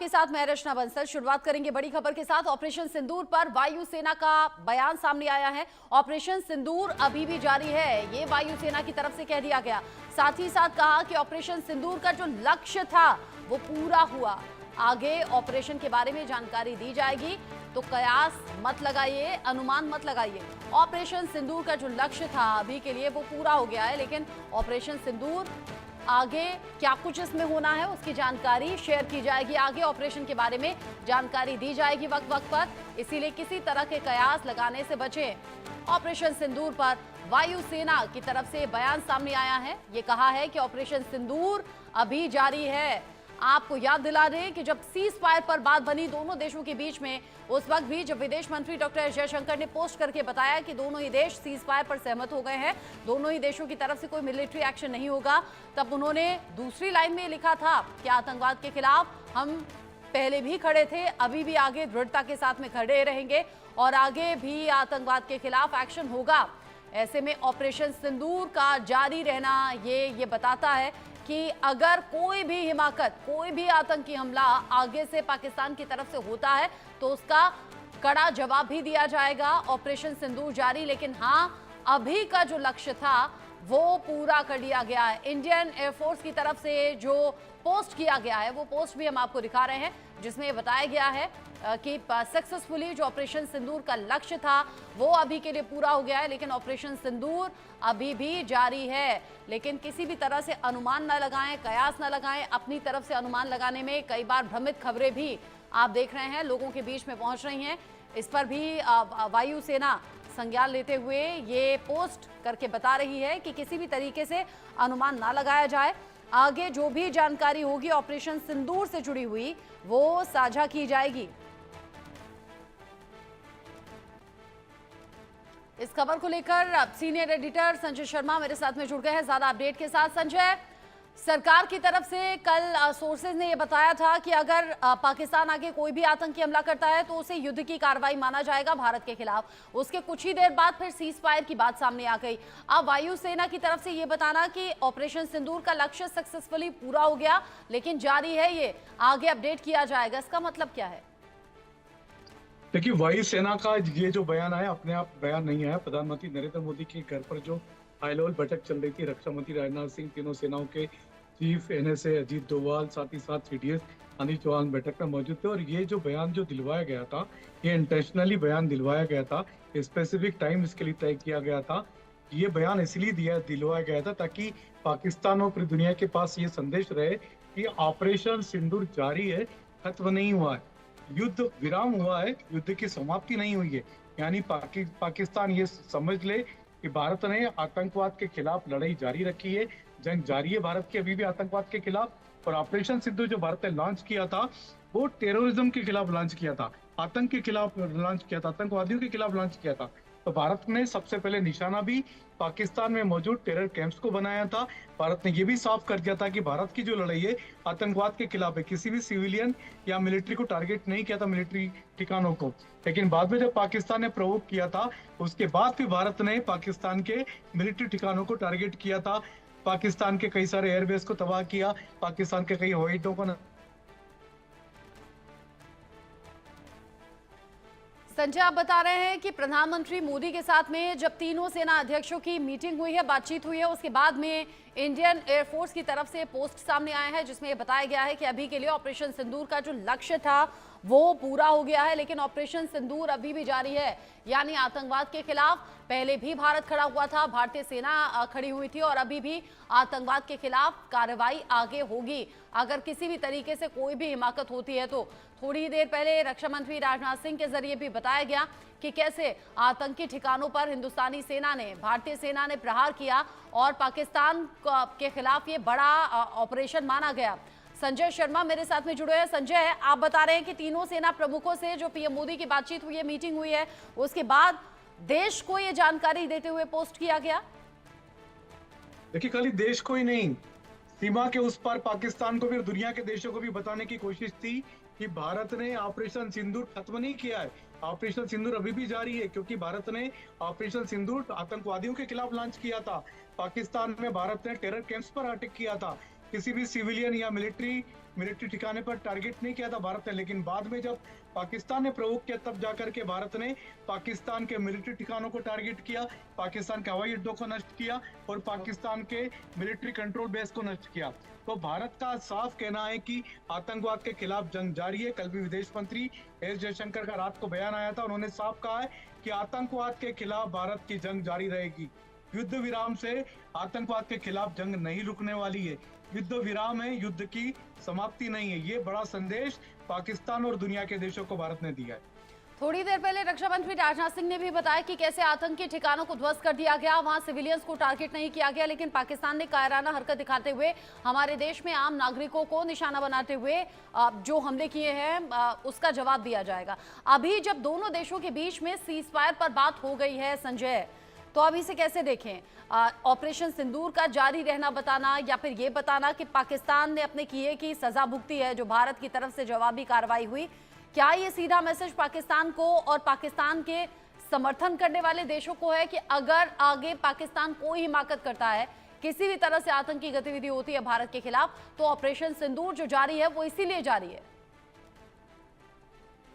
के साथ मैं रचना बंसल शुरुआत करेंगे बड़ी खबर के साथ। ऑपरेशन सिंदूर पर वायुसेना का बयान सामने आया है। ऑपरेशन सिंदूर अभी भी जारी है, ये वायुसेना की तरफ से कह दिया गया। साथ ही साथ कहा कि ऑपरेशन सिंदूर का जो लक्ष्य था वो पूरा हुआ। आगे ऑपरेशन के बारे में जानकारी दी जाएगी, तो कयास मत लगाइए, अनुमान मत लगाइए। ऑपरेशन सिंदूर का जो लक्ष्य था अभी के लिए वो पूरा हो गया है, लेकिन ऑपरेशन सिंदूर आगे क्या कुछ इसमें होना है उसकी जानकारी शेयर की जाएगी। आगे ऑपरेशन के बारे में जानकारी दी जाएगी वक्त वक्त पर, इसीलिए किसी तरह के कयास लगाने से बचें। ऑपरेशन सिंदूर पर वायुसेना की तरफ से बयान सामने आया है। ये कहा है कि ऑपरेशन सिंदूर अभी जारी है। आपको याद दिला दें कि जब सीज फायर पर बात बनी दोनों देशों के बीच में, उस वक्त भी जब विदेश मंत्री डॉक्टर एस जयशंकर ने पोस्ट करके बताया कि दोनों ही देश सीज फायर पर सहमत हो गए हैं, दोनों ही देशों की तरफ से कोई मिलिट्री एक्शन नहीं होगा, तब उन्होंने दूसरी लाइन में लिखा था कि आतंकवाद के खिलाफ हम पहले भी खड़े थे, अभी भी आगे दृढ़ता के साथ में खड़े रहेंगे और आगे भी आतंकवाद के खिलाफ एक्शन होगा। ऐसे में ऑपरेशन सिंदूर का जारी रहना ये बताता है कि अगर कोई भी हिमाकत, कोई भी आतंकी हमला आगे से पाकिस्तान की तरफ से होता है तो उसका कड़ा जवाब भी दिया जाएगा। ऑपरेशन सिंदूर जारी, लेकिन हाँ, अभी का जो लक्ष्य था वो पूरा कर लिया गया है। इंडियन एयरफोर्स की तरफ से जो पोस्ट किया गया है वो पोस्ट भी हम आपको दिखा रहे हैं, जिसमें बताया गया है कि सक्सेसफुली जो ऑपरेशन सिंदूर का लक्ष्य था वो अभी के लिए पूरा हो गया है, लेकिन ऑपरेशन सिंदूर अभी भी जारी है। लेकिन किसी भी तरह से अनुमान न लगाएं, कयास न लगाएं। अपनी तरफ से अनुमान लगाने में कई बार भ्रमित खबरें भी आप देख रहे हैं लोगों के बीच में पहुंच रही हैं। इस पर भी वायुसेना संज्ञान लेते हुए ये पोस्ट करके बता रही है कि किसी भी तरीके से अनुमान ना लगाया जाए। आगे जो भी जानकारी होगी ऑपरेशन सिंदूर से जुड़ी हुई वो साझा की जाएगी। इस खबर को लेकर सीनियर एडिटर संजय शर्मा मेरे साथ में जुड़ गए हैं ज्यादा अपडेट के साथ। संजय, सरकार की तरफ से कल सोर्सेज ने यह बताया था कि अगर पाकिस्तान आगे कोई भी आतंकी हमला करता है तो उसे युद्ध की कार्रवाई माना जाएगा भारत के खिलाफ। उसके कुछ ही देर बाद फिर सीज फायर की बात सामने आ गई। अब वायुसेना की तरफ से यह बताना कि ऑपरेशन सिंदूर का लक्ष्य सक्सेसफुली पूरा हो गया, लेकिन जारी है, ये आगे अपडेट किया जाएगा, इसका मतलब क्या है? देखिए, वायुसेना का ये जो बयान आया अपने आप बयान नहीं आया। प्रधानमंत्री नरेंद्र मोदी के घर पर जो हाई लेवल बैठक चल रही थी, रक्षा मंत्री राजनाथ सिंह, तीनों सेनाओं के चीफ एनएसए अजीत डोभाल, साथ ही साथ सीडीएस अनिल चौहान बैठक में मौजूद थे। और ये जो बयान जो दिलवाया गया था, ये इंटेंशनली बयान दिलवाया गया था, स्पेसिफिक टाइम इसके लिए तय किया गया था। ये बयान इसलिए दिलवाया गया था ताकि पाकिस्तान और पूरी दुनिया के पास ये संदेश रहे कि ऑपरेशन सिंदूर जारी है, खत्म नहीं हुआ है, युद्ध विराम हुआ है, युद्ध की समाप्ति नहीं हुई है। यानी पाकिस्तान ये समझ ले कि भारत ने आतंकवाद के खिलाफ लड़ाई जारी रखी है, जंग जारी है भारत की अभी भी आतंकवाद के खिलाफ। और ऑपरेशन सिंदूर जो भारत ने लॉन्च किया था वो टेररिज्म के खिलाफ लॉन्च किया था, आतंक के खिलाफ लॉन्च किया था, आतंकवादियों के खिलाफ लॉन्च किया था। तो भारत ने सबसे पहले निशाना भी पाकिस्तान में मौजूद टेरर कैंप्स को बनाया था। भारत ने यह भी साफ कर दिया था कि भारत की जो लड़ाई है आतंकवाद के खिलाफ है, किसी भी सिविलियन या मिलिट्री को टारगेट नहीं किया था, मिलिट्री ठिकानों को। लेकिन बाद में जब पाकिस्तान ने प्रोवोक किया था उसके बाद भी भारत ने पाकिस्तान के मिलिट्री ठिकानों को टारगेट किया था, पाकिस्तान के कई सारे एयरबेस को तबाह किया, पाकिस्तान के कई हवाई अड्डों को। संजय, आप बता रहे हैं कि प्रधानमंत्री मोदी के साथ में जब तीनों सेना अध्यक्षों की मीटिंग हुई है, बातचीत हुई है, उसके बाद में इंडियन एयरफोर्स की तरफ से पोस्ट सामने आया है जिसमें यह बताया गया है कि अभी के लिए ऑपरेशन सिंदूर का जो लक्ष्य था वो पूरा हो गया है, लेकिन ऑपरेशन सिंदूर अभी भी जारी है। यानी आतंकवाद के खिलाफ पहले भी भारत खड़ा हुआ था, भारतीय सेना खड़ी हुई थी और अभी भी आतंकवाद के खिलाफ कार्रवाई आगे होगी। अगर किसी भी तरीके से कोई भी हिमाकत होती है तो थोड़ी देर पहले रक्षा मंत्री राजनाथ सिंह के जरिए भी बताया गया कि कैसे आतंकी ठिकानों पर हिंदुस्तानी सेना ने, भारतीय सेना ने प्रहार किया और पाकिस्तान के खिलाफ ये बड़ा ऑपरेशन माना गया। संजय शर्मा मेरे साथ में जुड़े हैं। संजय, आप बता रहे हैं कि तीनों सेना प्रमुखों से जो पीएम मोदी की बातचीत हुई है, मीटिंग हुई है, उसके बाद देश को ये जानकारी देते हुए पोस्ट किया गया। देखिए, खाली देश को ही नहीं, सीमा के उस पार पाकिस्तान को भी और दुनिया के देशों को भी बताने की कोशिश थी कि भारत ने ऑपरेशन सिंदूर खत्म नहीं किया है, ऑपरेशन सिंदूर अभी भी जारी है। क्योंकि भारत ने ऑपरेशन सिंदूर आतंकवादियों के खिलाफ लॉन्च किया था, पाकिस्तान में भारत ने टेरर कैंप्स पर अटैक किया था, किसी भी सिविलियन या मिलिट्री मिलिट्री ठिकाने पर टारगेट नहीं किया था भारत ने, लेकिन बाद में जब पाकिस्तान ने प्रवोक किया तब जाकर के भारत ने पाकिस्तान के मिलिट्री ठिकानों को टारगेट किया, पाकिस्तान के हवाई अड्डों को नष्ट किया और पाकिस्तान के मिलिट्री कंट्रोल बेस को नष्ट किया। तो भारत का साफ कहना है कि आतंकवाद के खिलाफ जंग जारी है। कल भी विदेश मंत्री एस जयशंकर का रात को बयान आया था, उन्होंने साफ कहा है कि आतंकवाद के खिलाफ भारत की जंग जारी रहेगी। युद्ध विराम से आतंकवाद के खिलाफ जंग नहीं रुकने वाली है। युद्ध विराम है, युद्ध की समाप्ति नहीं है। ये बड़ा संदेश पाकिस्तान और दुनिया के देशों को भारत ने दिया है। थोड़ी देर पहले रक्षा मंत्री राजनाथ सिंह ने भी बताया कि कैसे आतंकी ठिकानों को ध्वस्त कर दिया गया, वहां सिविलियंस को टारगेट नहीं किया गया, लेकिन पाकिस्तान ने कायराना हरकत दिखाते हुए हमारे देश में आम नागरिकों को निशाना बनाते हुए जो हमले किए हैं उसका जवाब दिया जाएगा। अभी जब दोनों देशों के बीच में सीज फायर पर बात हो गई है संजय, तो अब इसे कैसे देखें? ऑपरेशन सिंदूर का जारी रहना बताना या फिर ये बताना कि पाकिस्तान ने अपने किए की सजा भुगती है, जो भारत की तरफ से जवाबी कार्रवाई हुई, क्या ये सीधा मैसेज पाकिस्तान को और पाकिस्तान के समर्थन करने वाले देशों को है कि अगर आगे पाकिस्तान कोई हिमाकत करता है, किसी भी तरह से आतंकी गतिविधि होती है भारत के खिलाफ, तो ऑपरेशन सिंदूर जो जारी है वो इसीलिए जारी है?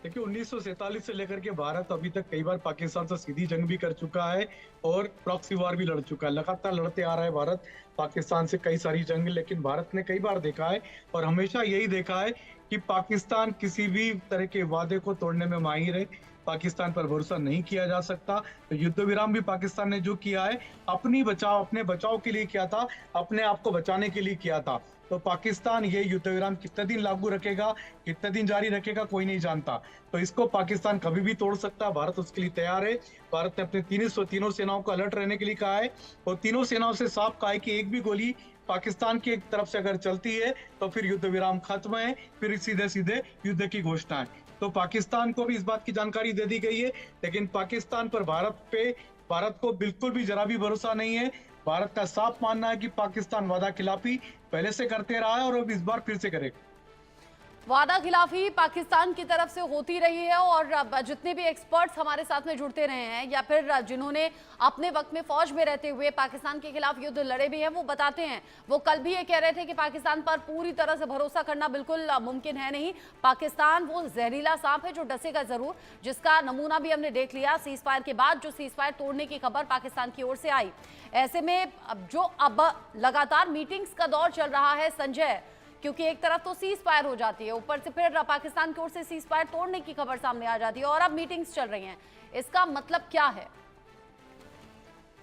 देखिए 1947 से लेकर के भारत अभी तक कई बार पाकिस्तान से सीधी जंग भी कर चुका है और प्रॉक्सी वार भी लड़ चुका है। लगातार लड़ते आ रहा है भारत पाकिस्तान से कई सारी जंग, लेकिन भारत ने कई बार देखा है और हमेशा यही देखा है कि पाकिस्तान किसी भी तरह के वादे को तोड़ने में माहिर है। पाकिस्तान पर भरोसा नहीं किया जा सकता। तो युद्ध विराम भी पाकिस्तान ने जो किया है अपने बचाव के लिए किया था, अपने आप को बचाने के लिए किया था। तो पाकिस्तान ये युद्ध विराम कितने दिन लागू रखेगा, कितने दिन जारी रखेगा, कोई नहीं जानता। तो इसको पाकिस्तान कभी भी तोड़ सकता है, भारत उसके लिए तैयार है। भारत ने अपने तीनों सेनाओं को अलर्ट रहने के लिए कहा है और तीनों सेनाओं से साफ कहा है कि एक भी गोली पाकिस्तान की एक तरफ से अगर चलती है तो फिर युद्ध विराम खत्म है, फिर सीधे सीधे युद्ध की घोषणा है। तो पाकिस्तान को भी इस बात की जानकारी दे दी गई है, लेकिन पाकिस्तान पर भारत को बिल्कुल भी जरा भी भरोसा नहीं है। भारत का साफ मानना है कि पाकिस्तान वादा खिलाफी पहले से करते रहा है और अब इस बार फिर से करेगा। वादा खिलाफी पाकिस्तान की तरफ से होती रही है और जितने भी एक्सपर्ट्स हमारे साथ में जुड़ते रहे हैं या फिर जिन्होंने अपने वक्त में फौज में रहते हुए पाकिस्तान के खिलाफ युद्ध लड़े भी हैं, वो बताते हैं, वो कल भी ये कह रहे थे कि पाकिस्तान पर पूरी तरह से भरोसा करना बिल्कुल मुमकिन है नहीं। पाकिस्तान वो जहरीला सांप है जो डसेगा जरूर, जिसका नमूना भी हमने देख लिया सीज फायर के बाद, जो सीज फायर तोड़ने की खबर पाकिस्तान की ओर से आई। ऐसे में अब लगातार मीटिंग्स का दौर चल रहा है संजय, क्योंकि एक तरफ तो सीज फायर हो जाती है, ऊपर से फिर पाकिस्तान की ओर से सीज फायर तोड़ने की खबर सामने आ जाती है और अब मीटिंग्स चल रही हैं। इसका मतलब क्या है?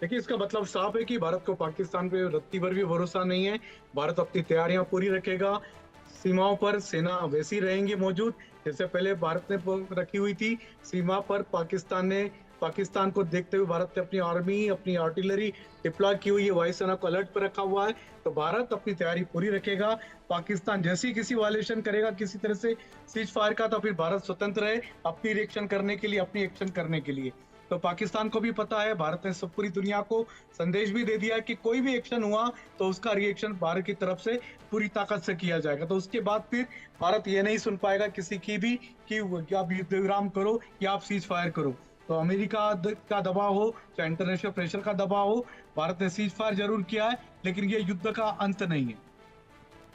देखिए इसका मतलब साफ है कि भारत को पाकिस्तान पे रत्ती भर भी भरोसा नहीं है। भारत अपनी तैयारियां पूरी रखेगा, सीमाओं पर सेना वैसी रहेंगी मौजूद जैसे पहले भारत ने रखी हुई थी। सीमा पर पाकिस्तान को देखते हुए भारत ने अपनी आर्मी, अपनी आर्टिलरी डिप्लॉय की हुई है, वायुसेना को अलर्ट पर रखा हुआ है। तो भारत अपनी तैयारी पूरी रखेगा। पाकिस्तान जैसे ही किसी वायलेशन करेगा किसी तरह से सीज फायर का, तो फिर भारत स्वतंत्र है अपनी रिएक्शन करने के लिए, अपनी एक्शन करने के लिए। तो पाकिस्तान को भी पता है, भारत ने सब पूरी दुनिया को संदेश भी दे दिया है कि कोई भी एक्शन हुआ तो उसका रिएक्शन भारत की तरफ से पूरी ताकत से किया जाएगा। तो उसके बाद फिर भारत ये नहीं सुन पाएगा किसी की भी कि आप युद्ध विराम करो या आप सीज फायर करो। तो अमेरिका का दबाव हो चाहे इंटरनेशनल प्रेशर का दबाव हो, भारत ने सीज फायर जरूर किया है, लेकिन ये युद्ध का अंत नहीं है।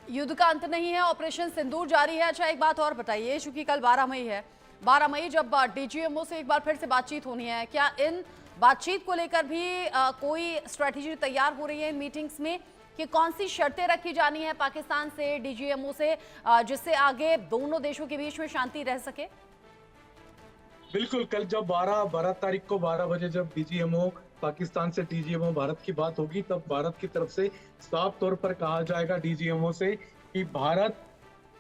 युद्ध का अंत नहीं है, ऑपरेशन सिंदूर जारी है। अच्छा एक बात और बताइए, चूंकि कल 12 मई है, 12 मई जब डीजीएमओ से एक बार फिर से बातचीत होनी है, क्या इन बातचीत को लेकर भी कोई स्ट्रेटेजी तैयार हो रही है इन मीटिंग्स में कि कौन सी शर्तें रखी जानी है पाकिस्तान से, डीजीएमओ से, जिससे आगे दोनों देशों के बीच में शांति रह सके? बिल्कुल, कल जब 12 तारीख को 12 बजे जब डीजीएमओ पाकिस्तान से डीजीएमओ भारत की बात होगी, तब भारत की तरफ से साफ तौर पर कहा जाएगा डीजीएमओ से कि भारत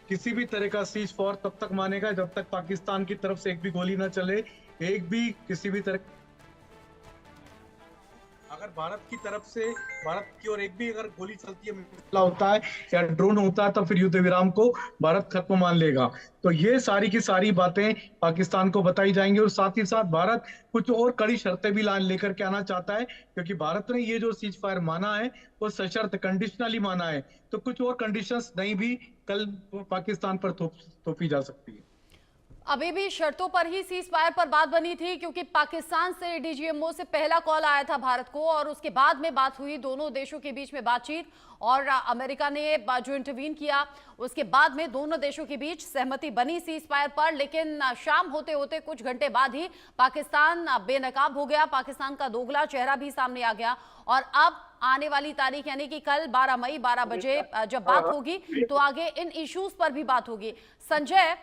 किसी भी तरह का सीज फायर तब तक मानेगा जब तक पाकिस्तान की तरफ से एक भी गोली न चले, एक भी किसी भी तरह। अगर भारत की ओर एक भी अगर गोली चलती है, मिसाइल होता है या ड्रोन होता है, तो फिर युद्ध विराम को भारत खत्म मान लेगा। तो ये सारी की सारी बातें पाकिस्तान को बताई जाएंगी और साथ ही साथ भारत कुछ और कड़ी शर्तें भी लेकर के आना चाहता है, क्योंकि भारत ने ये जो सीज फायर माना है वो सशर्त कंडीशनली माना है। तो कुछ और कंडीशंस नहीं भी कल पाकिस्तान पर थोपी जा सकती है। अभी भी शर्तों पर ही सीज फायर पर बात बनी थी, क्योंकि पाकिस्तान से डीजीएमओ से पहला कॉल आया था भारत को और उसके बाद में बात हुई, दोनों देशों के बीच में बातचीत, और अमेरिका ने जो इंटरवीन किया उसके बाद में दोनों देशों के बीच सहमति बनी सीज फायर पर। लेकिन शाम होते होते कुछ घंटे बाद ही पाकिस्तान बेनकाब हो गया, पाकिस्तान का दोगला चेहरा भी सामने आ गया। और अब आने वाली तारीख यानी कि कल 12 मई 12 बजे जब बात होगी तो आगे इन इश्यूज पर भी बात होगी। संजय,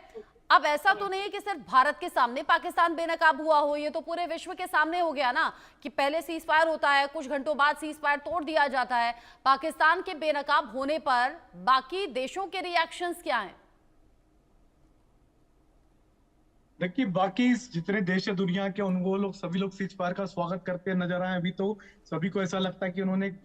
अब ऐसा तो नहीं है कि सिर्फ भारत के सामने पाकिस्तान बेनकाब हुआ हो, ये तो पूरे विश्व के सामने हो गया ना, कि पहले सीज फायर होता है, कुछ घंटों बाद सीज फायर तोड़ दिया जाता है। पाकिस्तान के बेनकाब होने पर बाकी देशों के रिएक्शंस क्या हैं? देखिए, बाकी जितने देश है दुनिया के, उन वो लोग सभी लोग सीज फायर का स्वागत करते नजर आए। अभी तो सभी को ऐसा लगता है कि उन्होंने एक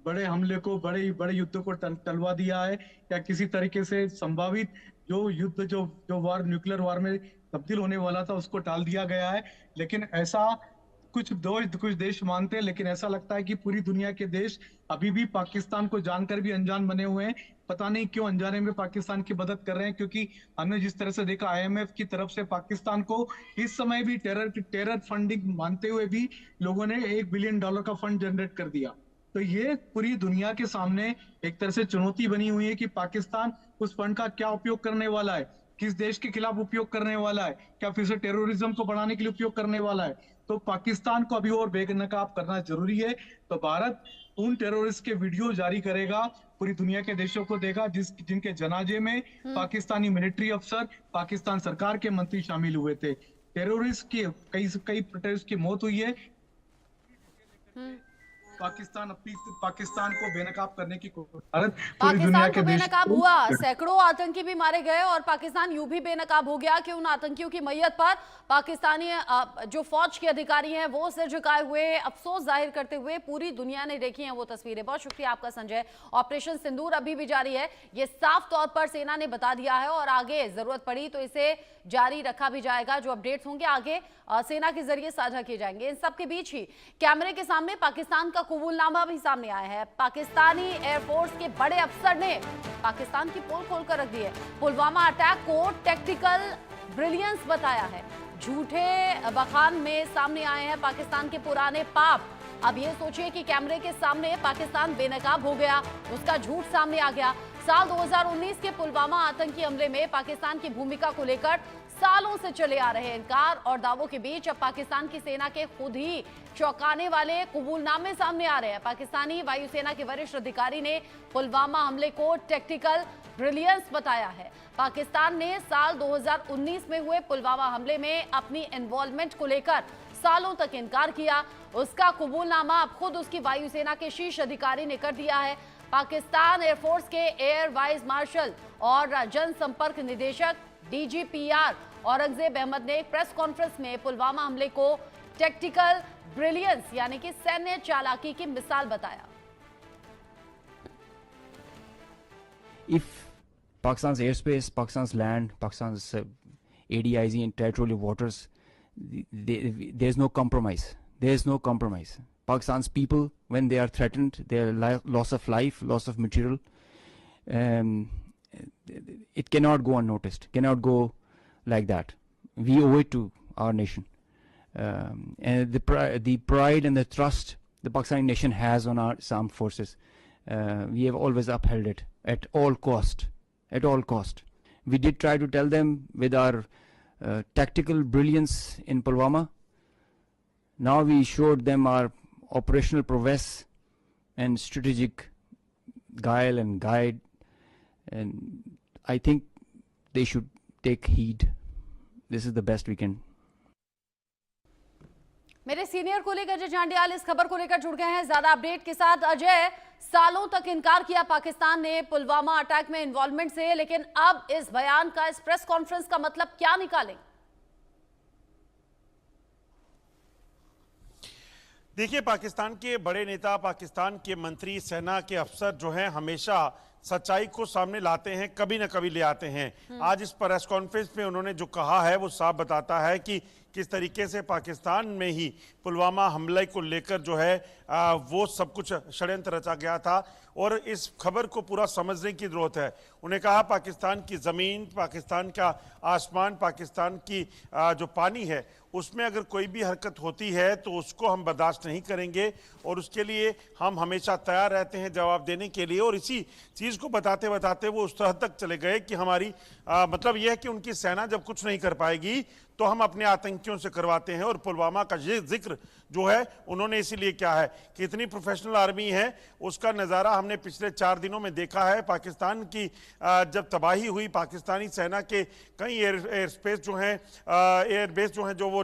बड़े हमले को, बड़े युद्ध को टलवा दिया है, या किसी तरीके से संभावित जो युद्ध जो वार, न्यूक्लियर वार में तब्दील होने वाला था, उसको टाल दिया गया है। लेकिन ऐसा कुछ देश मानते हैं, लेकिन ऐसा लगता है कि पूरी दुनिया के देश अभी भी पाकिस्तान को जानकर भी अनजान बने हुए हैं। पता नहीं क्यों अनजाने में पाकिस्तान की मदद कर रहे हैं, क्योंकि हमने जिस तरह से देखा, आईएमएफ की तरफ से पाकिस्तान को इस समय भी टेरर फंडिंग मानते हुए भी लोगों ने $1 बिलियन का फंड जनरेट कर दिया। तो ये पूरी दुनिया के सामने एक तरह से चुनौती बनी हुई है कि पाकिस्तान उस फंड का क्या उपयोग करने वाला है, किस देश के खिलाफ उपयोग करने वाला है, क्या फिर से टेररिज्म को बढ़ाने के लिए उपयोग करने वाला है। तो पाकिस्तान को अभी और बेनकाब करना जरूरी है। तो भारत उन टेररिस्ट के वीडियो जारी करेगा, पूरी दुनिया के देशों को देगा जिनके जनाजे में पाकिस्तानी मिलिट्री अफसर, पाकिस्तान सरकार के मंत्री शामिल हुए थे। टेररिस्ट की कई टेररिस्ट की मौत हुई है। पाकिस्तान को बेनकाब करने की कोशिश, पाकिस्तान को बेनकाब हुआ, सैकड़ों आतंकी भी मारे गए और पाकिस्तान यूं भी बेनकाब हो गया कि उन आतंकियों की मैयत पर पाकिस्तानी जो फौज के अधिकारी हैं वो सिर झुकाए हुए अफसोस जाहिर करते हुए पूरी दुनिया ने देखी हैं वो तस्वीरें। बहुत शुक्रिया आपका संजय। ऑपरेशन सिंदूर अभी भी जारी है, ये साफ तौर पर सेना ने बता दिया है और आगे जरूरत पड़ी तो इसे जारी रखा भी जाएगा। जो अपडेट्स होंगे आगे सेना के जरिए साझा किए जाएंगे। इन सब के बीच ही कैमरे के सामने पाकिस्तान का कबूलनामा भी सामने आया है। पाकिस्तानी एयरफोर्स के बड़े अफसर ने पाकिस्तान की पोल खोलकर रख दी है। पुलवामा अटैक को टैक्टिकल ब्रिलियंस बताया है। झूठे बखान में सामने आए हैं पाकिस्तान के पुराने पाप। अब ये सोचिए कि कैमरे के सामने पाकिस्तान बेनकाब हो गया, उसका झूठ सामने आ गया। साल 2019 के पुलवामा आतंकी हमले में पाकिस्तान की भूमिका को लेकर सालों से चले आ रहे इनकार और दावों के बीच अब पाकिस्तान की सेना के खुद ही चौंकाने वाले कबूलनामे सामने आ रहे हैं। पाकिस्तानी वायुसेना के वरिष्ठ अधिकारी ने पुलवामा हमले को टैक्टिकल ब्रिलियंस बताया है। पाकिस्तान ने साल 2019 में हुए पुलवामा हमले में अपनी इन्वॉल्वमेंट को लेकर सालों तक इनकार किया। उसका कबूलनामा अब खुद उसकी वायुसेना के शीर्ष अधिकारी ने कर दिया है। पाकिस्तान एयरफोर्स के एयर वाइस मार्शल और जनसंपर्क निदेशक DGPR औरंगजेब अहमद ने एक प्रेस कॉन्फ्रेंस में पुलवामा हमले को टैक्टिकल ब्रिलियंस यानी कि सैन्य चालाकी की मिसाल बताया। If Pakistan's airspace, Pakistan's land, Pakistan's ADIZ and territorial waters, there's no compromise. There's no compromise. Pakistan's people, when they are threatened, their loss of life, loss of material, it cannot go unnoticed, cannot go like that. We owe it to our nation. And the pride and the trust the Pakistani nation has on our armed forces, we have always upheld it at all cost. At all cost. We did try to tell them with our tactical brilliance in Pulwama. Now we showed them our operational prowess and strategic guile and guide, and I think they should take heed. This is the best we can. मेरे senior colleague Ajay Jandiyal इस खबर को लेकर जुड़ गए हैं ज्यादा update के साथ। अजय, सालों तक इनकार किया पाकिस्तान ने पुलवामा अटैक में इन्वॉल्वमेंट से, लेकिन अब इस बयान का, इस प्रेस कॉन्फ्रेंस का मतलब क्या निकालें? देखिए, पाकिस्तान के बड़े नेता, पाकिस्तान के मंत्री, सेना के अफसर जो हैं हमेशा सच्चाई को सामने लाते हैं, कभी ना कभी ले आते हैं। आज इस प्रेस कॉन्फ्रेंस में उन्होंने जो कहा है वो साफ बताता है कि किस तरीके से पाकिस्तान में ही पुलवामा हमले को लेकर जो है वो सब कुछ षड्यंत्र रचा गया था और इस खबर को पूरा समझने की जरूरत है। उन्हें कहा पाकिस्तान की ज़मीन, पाकिस्तान का आसमान, पाकिस्तान की जो पानी है उसमें अगर कोई भी हरकत होती है तो उसको हम बर्दाश्त नहीं करेंगे और उसके लिए हम हमेशा तैयार रहते हैं जवाब देने के लिए। और इसी चीज़ को बताते बताते वो उस हद तक चले गए कि हमारी मतलब यह है कि उनकी सेना जब कुछ नहीं कर पाएगी तो हम अपने आतंकियों से करवाते हैं। और पुलवामा का ये जिक्र जो है उन्होंने इसीलिए किया है कि इतनी प्रोफेशनल आर्मी है, उसका नज़ारा हमने पिछले 4 दिनों में देखा है। पाकिस्तान की जब तबाही हुई, पाकिस्तानी सेना के कई एयरबेस जो हैं जो वो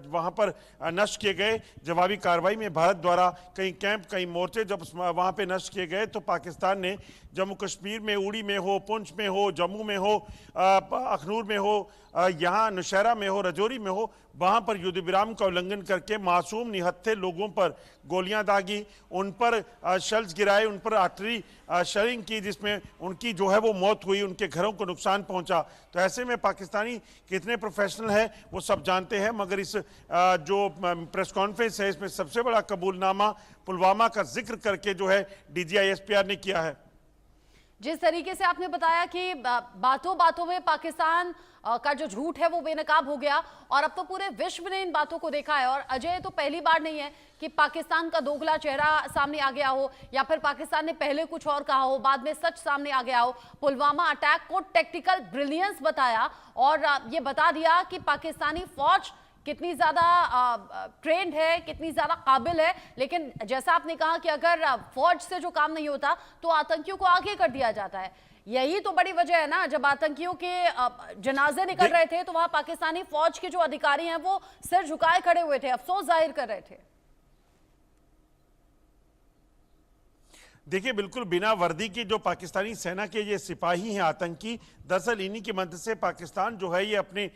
वहाँ पर नष्ट किए गए जवाबी कार्रवाई में भारत द्वारा। कई कैंप, कई मोर्चे जब वहाँ पे नष्ट किए गए तो पाकिस्तान ने जम्मू कश्मीर में, उड़ी में हो, पुंछ में हो, जम्मू में हो, अखनूर में हो, यहाँ नौशहरा में हो, रजौरी में हो, वहाँ पर युद्ध विराम का उल्लंघन करके मासूम निहत्थे लोगों पर गोलियां दागी, उन पर शेल्स गिराए, उन पर आर्टरी शेलिंग की जिसमें उनकी जो है वो मौत हुई, उनके घरों को नुकसान पहुंचा। तो ऐसे में पाकिस्तानी कितने प्रोफेशनल है वो सब जानते हैं। मगर इस जो प्रेस कॉन्फ्रेंस है इसमें सबसे बड़ा कबूलनामा पुलवामा का जिक्र करके जो है DGI-SPR ने किया है। जिस तरीके से आपने बताया कि बातों बातों में पाकिस्तान का जो झूठ है वो बेनकाब हो गया और अब तो पूरे विश्व ने इन बातों को देखा है। और अजय, तो पहली बार नहीं है कि पाकिस्तान का दोगला चेहरा सामने आ गया हो या फिर पाकिस्तान ने पहले कुछ और कहा हो, बाद में सच सामने आ गया हो। पुलवामा अटैक को टेक्टिकल ब्रिलियंस बताया और ये बता दिया कि पाकिस्तानी फौज कितनी ज्यादा ट्रेंड है, कितनी ज्यादा काबिल है। लेकिन जैसा आपने कहा कि अगर फौज से जो काम नहीं होता तो आतंकियों को आगे कर दिया जाता है। यही तो बड़ी वजह है ना, जब आतंकियों के जनाजे निकल रहे थे तो वहां पाकिस्तानी फौज के जो अधिकारी हैं वो सिर झुकाए खड़े हुए थे, अफसोस जाहिर कर रहे थे। देखिए, बिल्कुल बिना वर्दी के जो पाकिस्तानी सेना के ये सिपाही हैं आतंकी, दरअसल इन्हीं की मदद से पाकिस्तान जो है ये अपने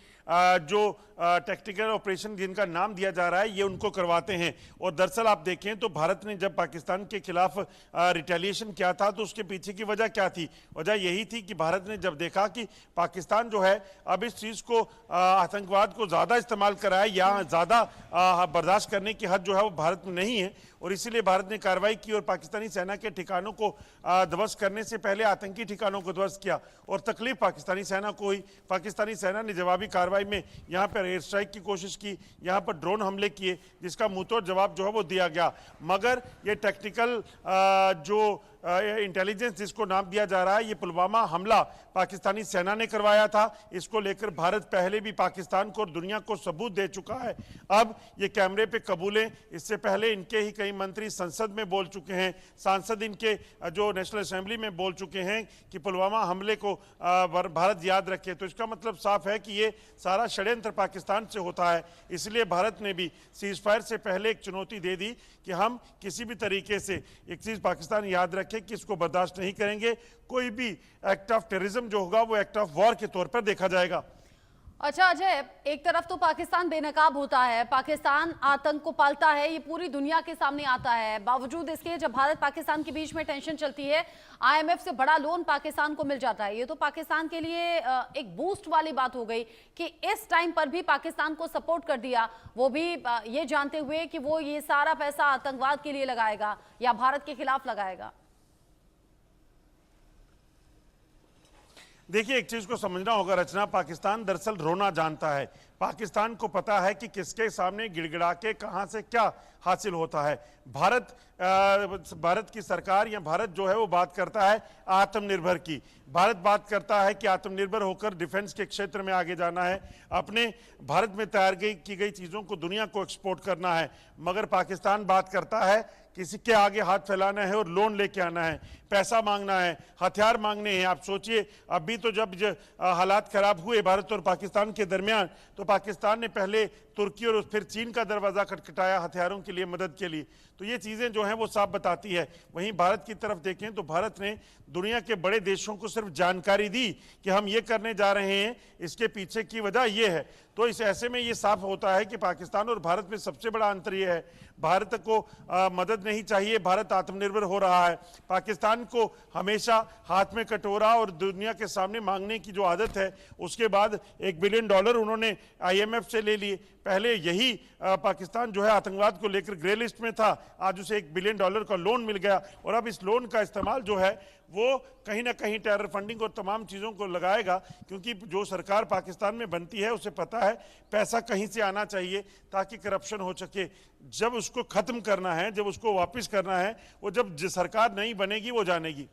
जो टैक्टिकल ऑपरेशन जिनका नाम दिया जा रहा है ये उनको करवाते हैं। और दरअसल आप देखें तो भारत ने जब पाकिस्तान के खिलाफ रिटेलिएशन किया था तो उसके पीछे की वजह क्या थी? वजह यही थी कि भारत ने जब देखा कि पाकिस्तान जो है अब इस चीज़ को आतंकवाद को ज़्यादा इस्तेमाल करा है या ज़्यादा बर्दाश्त करने की हद जो है वो भारत में नहीं है, और इसीलिए भारत ने कार्रवाई की और पाकिस्तानी सेना के ठिकानों को ध्वस्त करने से पहले आतंकी ठिकानों को ध्वस्त किया और तकलीफ पाकिस्तानी सेना को हुई। पाकिस्तानी सेना ने जवाबी कार्रवाई में यहाँ पर एयर स्ट्राइक की कोशिश की, यहाँ पर ड्रोन हमले किए जिसका मुंहतोड़ जवाब जो है वो दिया गया। मगर ये टेक्निकल जो इंटेलिजेंस जिसको नाम दिया जा रहा है, ये पुलवामा हमला पाकिस्तानी सेना ने करवाया था। इसको लेकर भारत पहले भी पाकिस्तान को और दुनिया को सबूत दे चुका है। अब ये कैमरे पे कबूलें, इससे पहले इनके ही कई मंत्री संसद में बोल चुके हैं, सांसद इनके जो नेशनल असेंबली में बोल चुके हैं कि पुलवामा हमले को भारत याद रखे। तो इसका मतलब साफ है कि ये सारा षड्यंत्र पाकिस्तान से होता है। इसलिए भारत ने भी सीज फायर से पहले एक चुनौती दे दी कि हम किसी भी तरीके से एक चीज़ पाकिस्तान याद रखे कि इसको बर्दाश्त नहीं करेंगे। कोई भी एक्ट ऑफ टेररिज्म जो होगा वो एक्ट ऑफ वॉर के तौर पर देखा जाएगा। अच्छा अजय, एक तरफ तो पाकिस्तान बेनकाब होता है, पाकिस्तान आतंक को पालता है, ये पूरी दुनिया के सामने आता है। बावजूद इसके जब भारत पाकिस्तान के बीच में टेंशन चलती है, IMF से बड़ा लोन पाकिस्तान को मिल जाता है। ये तो पाकिस्तान के लिए एक बूस्ट वाली बात हो गई कि इस टाइम पर भी पाकिस्तान को सपोर्ट कर दिया, वो भी ये जानते हुए कि वो ये सारा पैसा आतंकवाद के लिए लगाएगा या भारत के खिलाफ लगाएगा। देखिए, एक चीज को समझना होगा रचना, पाकिस्तान दरअसल रोना जानता है। पाकिस्तान को पता है कि किसके सामने गिड़गिड़ा के कहां से क्या हासिल होता है। भारत की सरकार या भारत जो है वो बात करता है आत्मनिर्भर की। भारत बात करता है कि आत्मनिर्भर होकर डिफेंस के क्षेत्र में आगे जाना है, अपने भारत में तैयार की गई चीज़ों को दुनिया को एक्सपोर्ट करना है। मगर पाकिस्तान बात करता है किसी के आगे हाथ फैलाना है और लोन लेके आना है, पैसा मांगना है, हथियार मांगने हैं। आप सोचिए, अभी तो जब हालात खराब हुए भारत और पाकिस्तान के दरमियान, तो पाकिस्तान ने पहले तुर्की और फिर चीन का दरवाज़ा खटखटाया हथियारों के लिए, मदद के लिए। तो ये चीज़ें जो हैं वो साफ बताती है। वहीं भारत की तरफ देखें तो भारत ने दुनिया के बड़े देशों को सिर्फ जानकारी दी कि हम ये करने जा रहे हैं, इसके पीछे की वजह ये है। तो इस ऐसे में ये साफ होता है कि पाकिस्तान और भारत में सबसे बड़ा अंतर ये है, भारत को मदद नहीं चाहिए, भारत आत्मनिर्भर हो रहा है। पाकिस्तान को हमेशा हाथ में कटोरा और दुनिया के सामने मांगने की जो आदत है, उसके बाद $1 बिलियन उन्होंने IMF से ले लिए। पहले यही पाकिस्तान जो है आतंकवाद को लेकर ग्रे लिस्ट में था, आज उसे $1 बिलियन का लोन मिल गया और अब इस लोन का इस्तेमाल जो है वो कहीं ना कहीं टेरर फंडिंग और तमाम चीज़ों को लगाएगा, क्योंकि जो सरकार पाकिस्तान में बनती है उसे पता है पैसा कहीं से आना चाहिए ताकि करप्शन हो सके। जब उसको ख़त्म करना है, जब उसको वापस करना है, वो जब सरकार नहीं बनेगी वो जानेगी।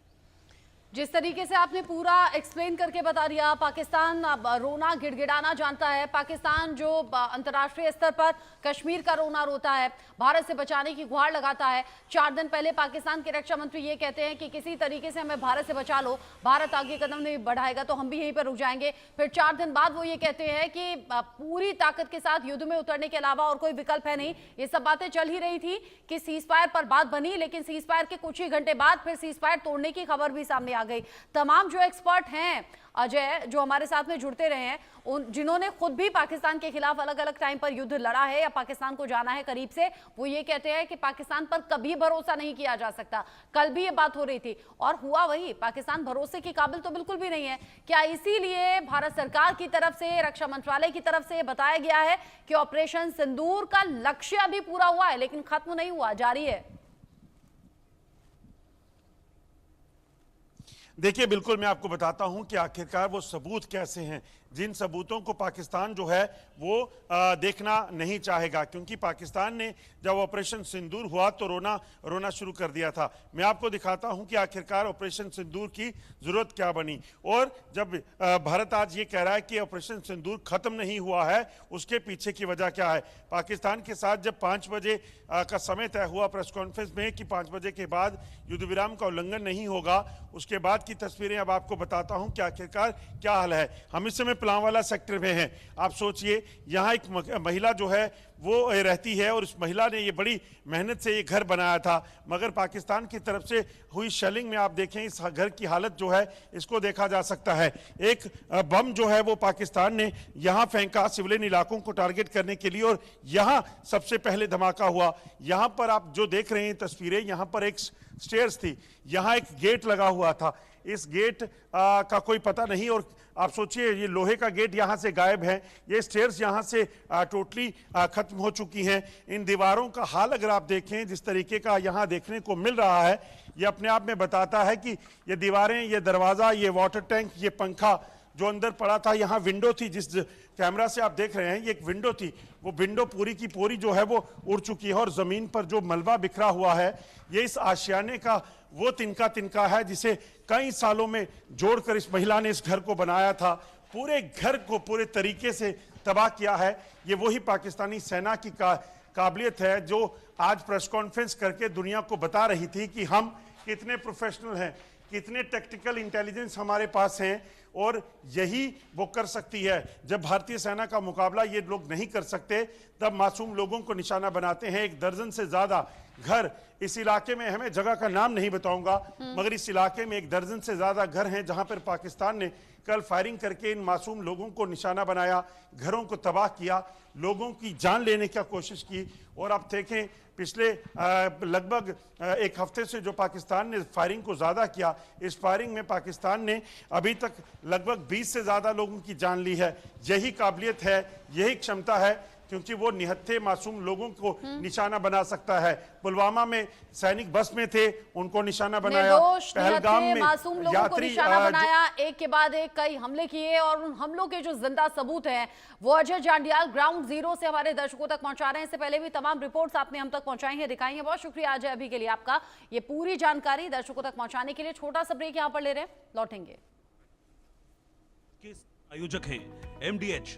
जिस तरीके से आपने पूरा एक्सप्लेन करके बता दिया, पाकिस्तान अब रोना गिड़गिड़ाना जानता है। पाकिस्तान जो अंतर्राष्ट्रीय स्तर पर कश्मीर का रोना रोता है, भारत से बचाने की गुहार लगाता है। 4 दिन पहले पाकिस्तान के रक्षा मंत्री ये कहते हैं कि किसी तरीके से हमें भारत से बचा लो, भारत आगे कदम नहीं बढ़ाएगा तो हम भी यहीं पर रुक जाएंगे। फिर 4 दिन बाद वो ये कहते हैं कि पूरी ताकत के साथ युद्ध में उतरने के अलावा और कोई विकल्प है नहीं। ये सब बातें चल ही रही थी कि सीज फायर पर बात बनी, लेकिन सीज फायर के कुछ ही घंटे बाद फिर सीज फायर तोड़ने की खबर भी सामने आ गई। तमाम जो एक्सपर्ट हैं अजय, जो हमारे साथ में जुड़ते रहे हैं, उन जिन्होंने खुद भी पाकिस्तान के खिलाफ अलग अलग टाइम पर युद्ध लड़ा है या पाकिस्तान को जाना है करीब से, वो ये कहते हैं कि पाकिस्तान पर कभी भरोसा नहीं किया जा सकता। कल भी ये बात हो रही थी और हुआ वही, पाकिस्तान भरोसे के काबिल तो बिल्कुल भी नहीं है। क्या इसीलिए भारत सरकार की तरफ से, रक्षा मंत्रालय की तरफ से बताया गया है कि ऑपरेशन सिंदूर का लक्ष्य अभी पूरा हुआ है लेकिन खत्म नहीं हुआ, जारी है? देखिए, बिल्कुल मैं आपको बताता हूं कि आखिरकार वो सबूत कैसे हैं, जिन सबूतों को पाकिस्तान जो है वो देखना नहीं चाहेगा, क्योंकि पाकिस्तान ने जब ऑपरेशन सिंदूर हुआ तो रोना शुरू कर दिया था। मैं आपको दिखाता हूं कि आखिरकार ऑपरेशन सिंदूर की जरूरत क्या बनी, और जब भारत आज ये कह रहा है कि ऑपरेशन सिंदूर खत्म नहीं हुआ है, उसके पीछे की वजह क्या है। पाकिस्तान के साथ जब 5 बजे का समय तय हुआ प्रेस कॉन्फ्रेंस में कि 5 बजे के बाद युद्ध विराम का उल्लंघन नहीं होगा, उसके बाद की तस्वीरें अब आपको बताता हूं कि आखिरकार क्या हाल है। हम इस समय पिलांवाला सेक्टर में हैं। आप सोचिए, यहाँ एक महिला जो है वो रहती है और इस महिला ने ये बड़ी मेहनत से ये घर बनाया था, मगर पाकिस्तान की तरफ से हुई शेलिंग में आप देखें इस घर की हालत जो है इसको देखा जा सकता है। एक बम जो है वो पाकिस्तान ने यहाँ फेंका सिविलियन इलाकों को टारगेट करने के लिए, और यहाँ सबसे पहले धमाका हुआ। यहाँ पर आप जो देख रहे हैं तस्वीरें, यहाँ पर एक स्टेयर्स थी, यहाँ एक गेट लगा हुआ था, इस गेट का कोई पता नहीं, और आप सोचिए ये लोहे का गेट यहाँ से गायब है, ये स्टेयर्स यहाँ से टोटली खत्म हो चुकी हैं। इन दीवारों का हाल अगर आप देखें जिस तरीके का यहाँ देखने को मिल रहा है, ये अपने आप में बताता है कि ये दीवारें, ये दरवाज़ा, ये वाटर टैंक, ये पंखा जो अंदर पड़ा था, यहाँ विंडो थी, जिस कैमरा से आप देख रहे हैं ये एक विंडो थी, वो विंडो पूरी की पूरी जो है वो उड़ चुकी है, और ज़मीन पर जो मलबा बिखरा हुआ है ये इस आशियाने का वो तिनका है जिसे कई सालों में जोड़कर इस महिला ने इस घर को बनाया था। पूरे घर को पूरे तरीके से तबाह किया है। ये वही पाकिस्तानी सेना की काबिलियत है जो आज प्रेस कॉन्फ्रेंस करके दुनिया को बता रही थी कि हम कितने प्रोफेशनल हैं, कितने टेक्निकल इंटेलिजेंस हमारे पास हैं, और यही वो कर सकती है। जब भारतीय सेना का मुकाबला ये लोग नहीं कर सकते तब मासूम लोगों को निशाना बनाते हैं। 1 दर्जन से ज्यादा घर इस इलाके में, हमें जगह का नाम नहीं बताऊंगा, मगर इस इलाके में 1 दर्जन से ज्यादा घर हैं जहां पर पाकिस्तान ने कल फायरिंग करके इन मासूम लोगों को निशाना बनाया, घरों को तबाह किया, लोगों की जान लेने की कोशिश की। और आप देखें पिछले लगभग 1 हफ्ते से जो पाकिस्तान ने फायरिंग को ज़्यादा किया, इस फायरिंग में पाकिस्तान ने अभी तक लगभग 20 से ज़्यादा लोगों की जान ली है। यही काबिलियत है, यही क्षमता है, क्योंकि वो निहत्थे मासूम लोगों को निशाना बना सकता है। पुलवामा में सैनिक बस में थे, उनको निशाना बनाया, पहलगाम में मासूम लोगों को निशाना बनाया, एक के बाद एक कई हमले किए, और उन हमलों के जो जिंदा सबूत हैं वो अजय जांडियाल ग्राउंड जीरो से हमारे दर्शकों तक पहुंचा रहे हैं। इससे पहले भी तमाम रिपोर्ट्स आपने हम तक पहुंचाई हैं, दिखाई हैं। बहुत शुक्रिया अजय अभी के लिए आपका, ये पूरी जानकारी दर्शकों तक पहुंचाने के लिए। छोटा सा ब्रेक यहाँ पर ले रहे हैं, लौटेंगे। आयोजक हैं MDH